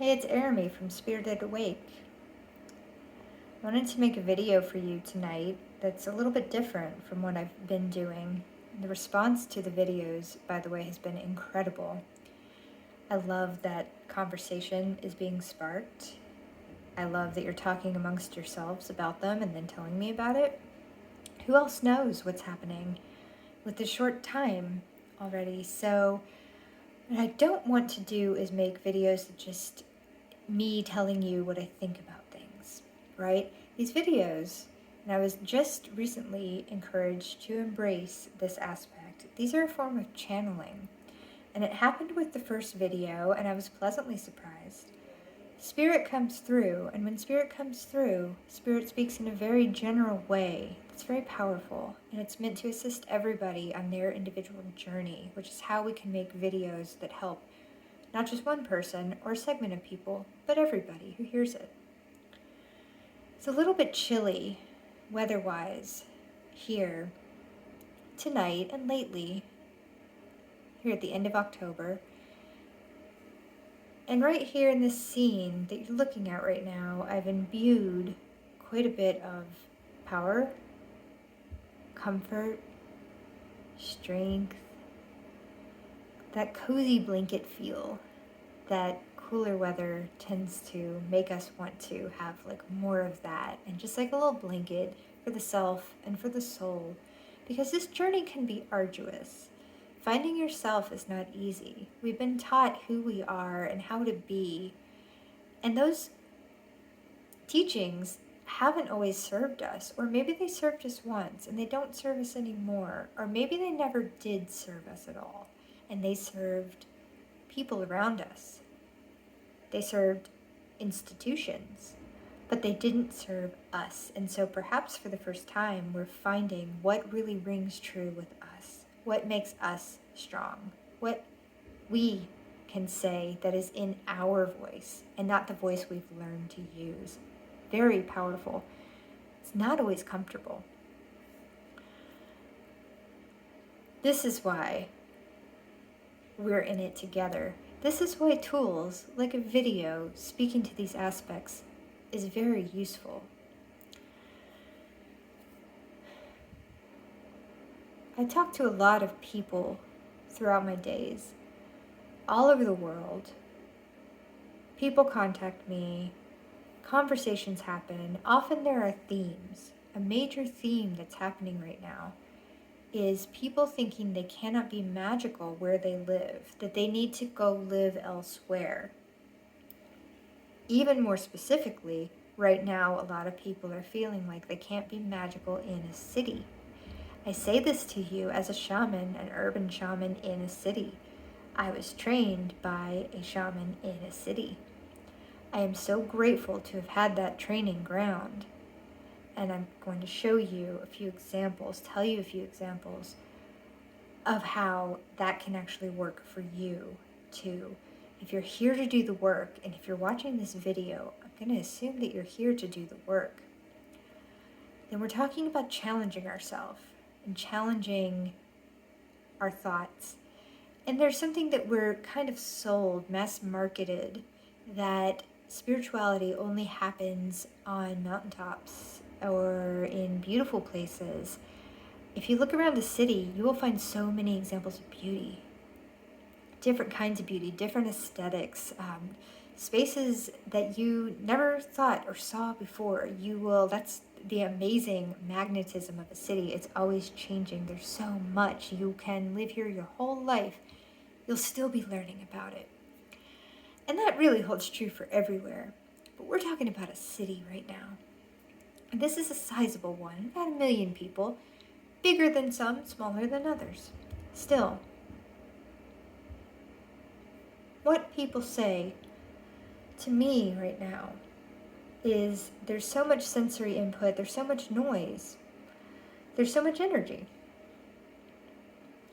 Hey, it's Aramy from Spirited Awake. I wanted to make a video for you tonight that's a little bit different from what I've been doing. The response to the videos, by the way, has been incredible. I love that conversation is being sparked. I love that you're talking amongst yourselves about them and then telling me about it. Who else knows what's happening with the short time already? So what I don't want to do is make videos that just me telling you what I think about things, right? These videos, and I was just recently encouraged to embrace this aspect. These are a form of channeling, and it happened with the first video, and I was pleasantly surprised. Spirit comes through, and when Spirit comes through, Spirit speaks in a very general way. It's very powerful, and it's meant to assist everybody on their individual journey, which is how we can make videos that help not just one person or a segment of people, but everybody who hears it. It's a little bit chilly, weather-wise, here tonight and lately, here at the end of October. And right here in this scene that you're looking at right now, I've imbued quite a bit of power, comfort, strength, that cozy blanket feel that cooler weather tends to make us want to have like more of that, and just like a little blanket for the self and for the soul, because this journey can be arduous. Finding yourself is not easy. We've been taught who we are and how to be, and those teachings haven't always served us, or maybe they served us once and they don't serve us anymore, or maybe they never did serve us at all and they served people around us. They served institutions, but they didn't serve us. And so perhaps for the first time, we're finding what really rings true with us, what makes us strong, what we can say that is in our voice and not the voice we've learned to use. Very powerful. It's not always comfortable. This is why we're in it together. This is why tools like a video speaking to these aspects is very useful. I talk to a lot of people throughout my days, all over the world. People contact me, conversations happen. Often there are themes. A major theme that's happening right now is people thinking they cannot be magical where they live, that they need to go live elsewhere. Even more specifically, right now, a lot of people are feeling like they can't be magical in a city. I say this to you as a shaman, an urban shaman in a city. I was trained by a shaman in a city. I am so grateful to have had that training ground. And I'm going to show you a few examples, tell you a few examples of how that can actually work for you too. If you're here to do the work, and if you're watching this video, I'm going to assume that you're here to do the work. Then we're talking about challenging ourselves and challenging our thoughts. And there's something that we're kind of sold, mass marketed, that spirituality only happens on mountaintops or in beautiful places. If you look around the city, you will find so many examples of beauty. Different kinds of beauty, different aesthetics, spaces that you never thought or saw before. That's the amazing magnetism of a city. It's always changing. There's so much. You can live here your whole life. You'll still be learning about it. And that really holds true for everywhere. But we're talking about a city right now. And this is a sizable one, about 1 million people, bigger than some, smaller than others. Still, what people say to me right now is there's so much sensory input, there's so much noise, there's so much energy.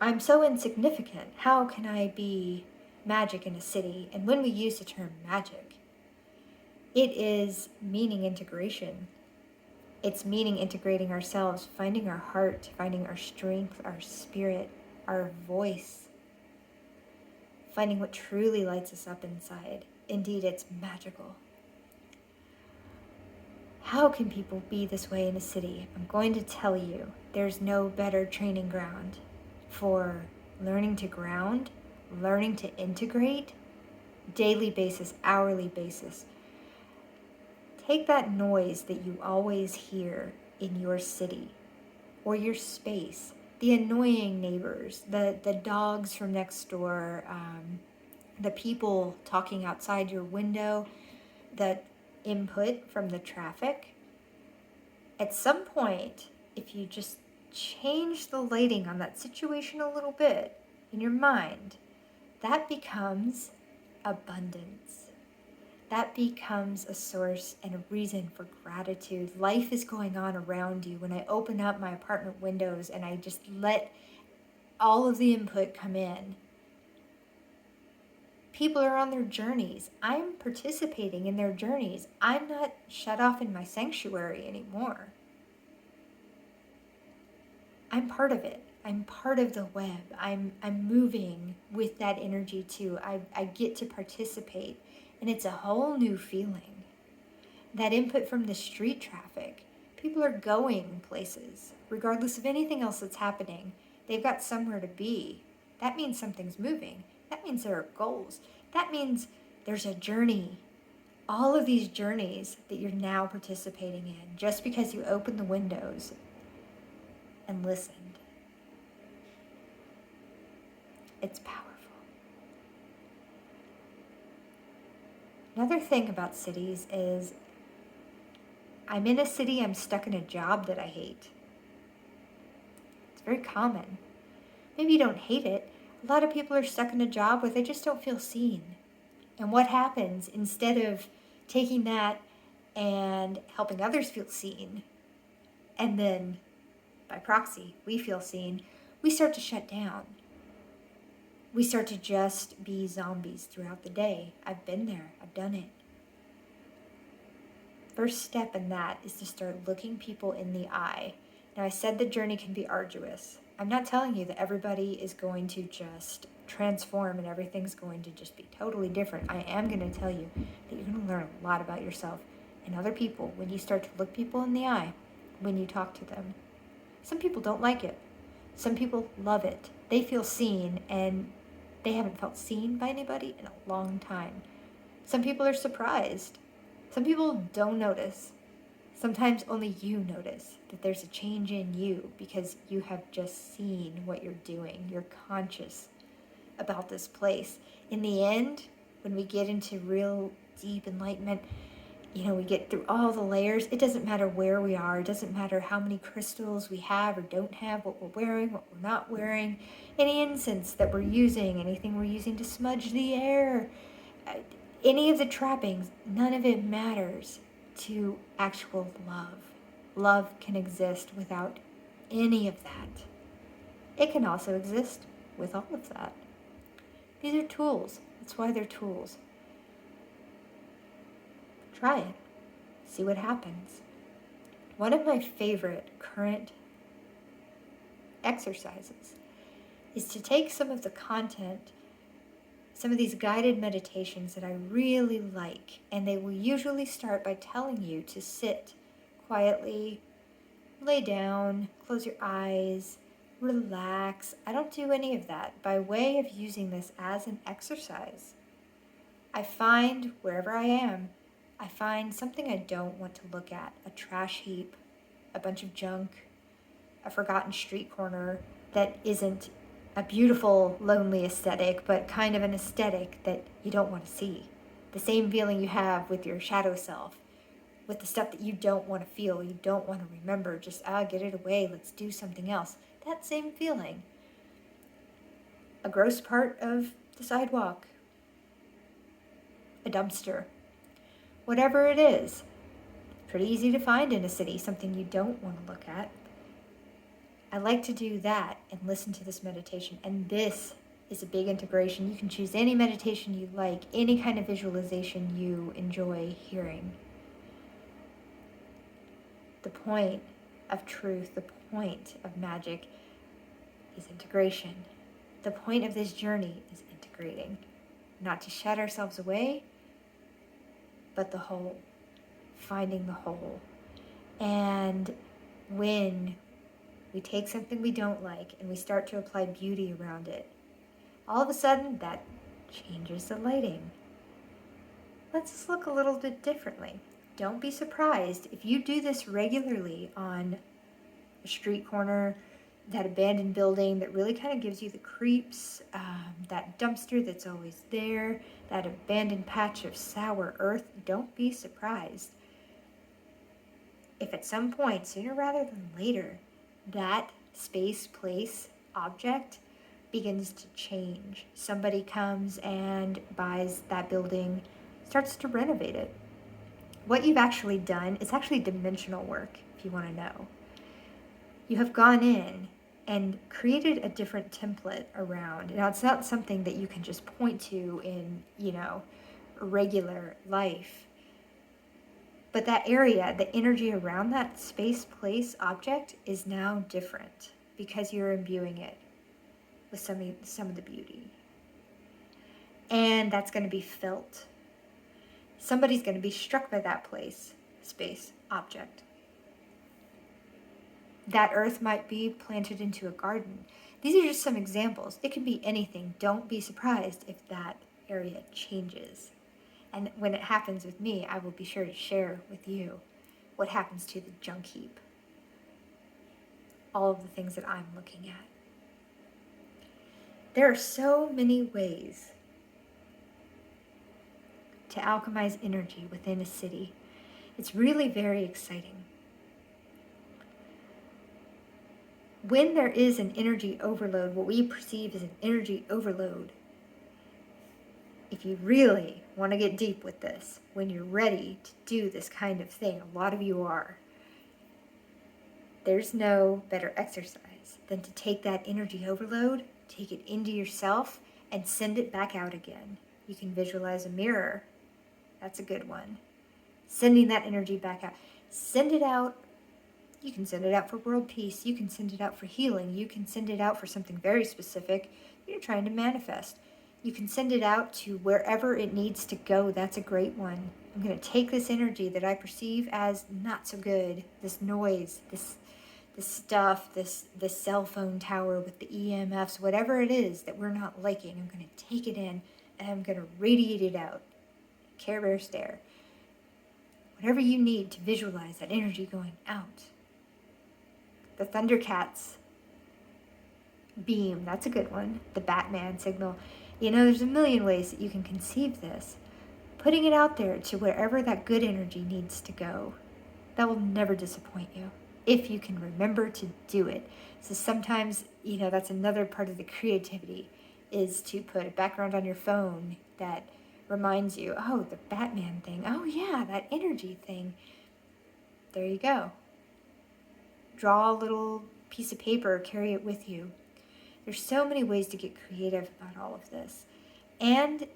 I'm so insignificant. How can I be magic in a city? And when we use the term magic, it is meaning integration. It's meaning integrating ourselves, finding our heart, finding our strength, our spirit, our voice, finding what truly lights us up inside. Indeed, it's magical. How can people be this way in a city? I'm going to tell you, there's no better training ground for learning to ground, learning to integrate, daily basis, hourly basis. Take that noise that you always hear in your city or your space, the annoying neighbors, the dogs from next door, the people talking outside your window, the input from the traffic. At some point, if you just change the lighting on that situation a little bit in your mind, that becomes abundance. That becomes a source and a reason for gratitude. Life is going on around you. When I open up my apartment windows and I just let all of the input come in, people are on their journeys. I'm participating in their journeys. I'm not shut off in my sanctuary anymore. I'm part of it. I'm part of the web. I'm moving with that energy too. I get to participate, and it's a whole new feeling. That input from the street traffic, people are going places, regardless of anything else that's happening. They've got somewhere to be. That means something's moving. That means there are goals. That means there's a journey. All of these journeys that you're now participating in, just because you opened the windows and listened. It's powerful. Another thing about cities is I'm in a city, I'm stuck in a job that I hate. It's very common. Maybe you don't hate it. A lot of people are stuck in a job where they just don't feel seen. And what happens, instead of taking that and helping others feel seen, and then by proxy, we feel seen, we start to shut down. We start to just be zombies throughout the day. I've been there. I've done it. First step in that is to start looking people in the eye. Now, I said the journey can be arduous. I'm not telling you that everybody is going to just transform and everything's going to just be totally different. I am going to tell you that you're going to learn a lot about yourself and other people when you start to look people in the eye, when you talk to them. Some people don't like it. Some people love it. They feel seen, and they haven't felt seen by anybody in a long time. Some people are surprised. Some people don't notice. Sometimes only you notice that there's a change in you because you have just seen what you're doing. You're conscious about this place. In the end, when we get into real deep enlightenment, we get through all the layers. It doesn't matter where we are. It doesn't matter how many crystals we have or don't have, what we're wearing, what we're not wearing, any incense that we're using, anything we're using to smudge the air, any of the trappings. None of it matters to actual love. Love can exist without any of that. It can also exist with all of that. These are tools. That's why they're tools. Try it. See what happens. One of my favorite current exercises is to take some of the content, some of these guided meditations that I really like, and they will usually start by telling you to sit quietly, lay down, close your eyes, relax. I don't do any of that by way of using this as an exercise. I find wherever I am, I find something I don't want to look at, a trash heap, a bunch of junk, a forgotten street corner that isn't a beautiful, lonely aesthetic, but kind of an aesthetic that you don't want to see. The same feeling you have with your shadow self, with the stuff that you don't want to feel, you don't want to remember, just, get it away, let's do something else. That same feeling. A gross part of the sidewalk, a dumpster, whatever it is. Pretty easy to find in a city, something you don't want to look at. I like to do that and listen to this meditation. And this is a big integration. You can choose any meditation you like, any kind of visualization you enjoy hearing. The point of truth, the point of magic is integration. The point of this journey is integrating. Not to shut ourselves away, but the whole, finding the whole. And when we take something we don't like and we start to apply beauty around it, all of a sudden that changes the lighting. Lets us look a little bit differently. Don't be surprised if you do this regularly on a street corner, that abandoned building that really kind of gives you the creeps, that dumpster that's always there, that abandoned patch of sour earth. Don't be surprised if at some point, sooner rather than later, that space, place, object begins to change. Somebody comes and buys that building, starts to renovate it. What you've actually done is actually dimensional work, if you want to know. You have gone in and created a different template around. Now, it's not something that you can just point to in, regular life. But that area, the energy around that space, place, object is now different because you're imbuing it with some of the beauty. And that's going to be felt. Somebody's going to be struck by that place, space, object. That earth might be planted into a garden. These are just some examples. It could be anything. Don't be surprised if that area changes. And when it happens with me, I will be sure to share with you what happens to the junk heap. All of the things that I'm looking at. There are so many ways to alchemize energy within a city. It's really very exciting. When there is an energy overload, what we perceive as an energy overload, if you really want to get deep with this, when you're ready to do this kind of thing, a lot of you are, there's no better exercise than to take that energy overload, take it into yourself, and send it back out again. You can visualize a mirror. That's a good one. Sending that energy back out. Send it out. You can send it out for world peace. You can send it out for healing. You can send it out for something very specific you're trying to manifest. You can send it out to wherever it needs to go. That's a great one. I'm going to take this energy that I perceive as not so good, this noise, this stuff, this cell phone tower with the EMFs, whatever it is that we're not liking. I'm going to take it in and I'm going to radiate it out. Care Bear stare. Whatever you need to visualize that energy going out. The Thundercats beam, that's a good one. The Batman signal. There's a million ways that you can conceive this. Putting it out there to wherever that good energy needs to go. That will never disappoint you if you can remember to do it. So sometimes, that's another part of the creativity, is to put a background on your phone that reminds you, oh, the Batman thing. Oh yeah, that energy thing. There you go. Draw a little piece of paper, carry it with you. There's so many ways to get creative about all of this. And,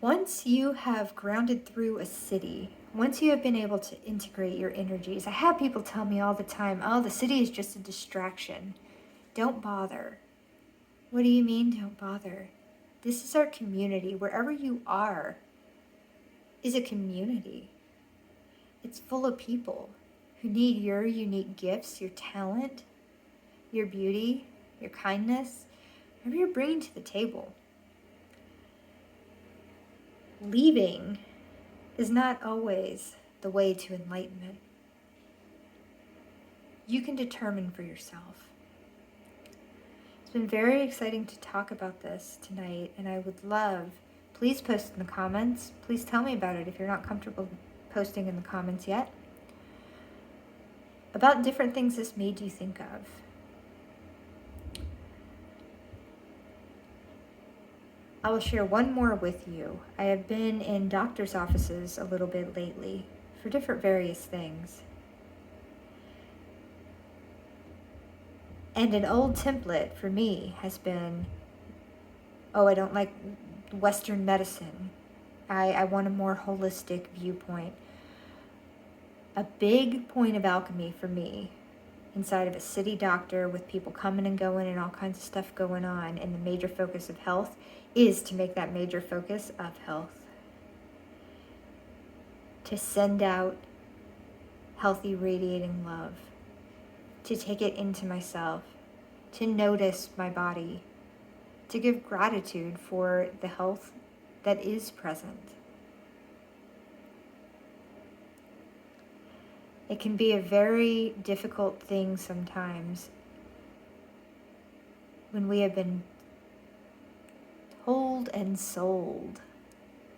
once you have grounded through a city, once you have been able to integrate your energies, I have people tell me all the time, oh, the city is just a distraction. Don't bother. What do you mean, don't bother? This is our community. Wherever you are is a community. It's full of people who need your unique gifts, your talent, your beauty, your kindness, whatever you're bringing to the table. Leaving is not always the way to enlightenment. You can determine for yourself. It's been very exciting to talk about this tonight, and I would love, please post in the comments. Please tell me about it if you're not comfortable posting in the comments yet. About different things this made you think of. I will share one more with you. I have been in doctor's offices a little bit lately for different various things. And an old template for me has been, oh, I don't like Western medicine. I want a more holistic viewpoint. A big point of alchemy for me inside of a city doctor with people coming and going and all kinds of stuff going on, and the major focus of health is to make that major focus of health. To send out healthy, radiating love. To take it into myself. To notice my body. To give gratitude for the health that is present. It can be a very difficult thing sometimes when we have been told and sold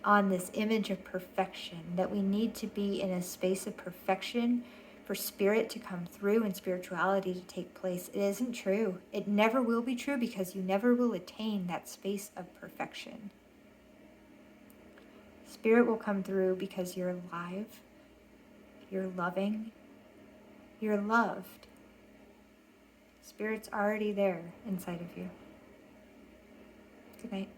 on this image of perfection, that we need to be in a space of perfection for spirit to come through and spirituality to take place. It isn't true. It never will be true, because you never will attain that space of perfection. Spirit will come through because you're alive, you're loving, you're loved. Spirit's already there inside of you. Good night.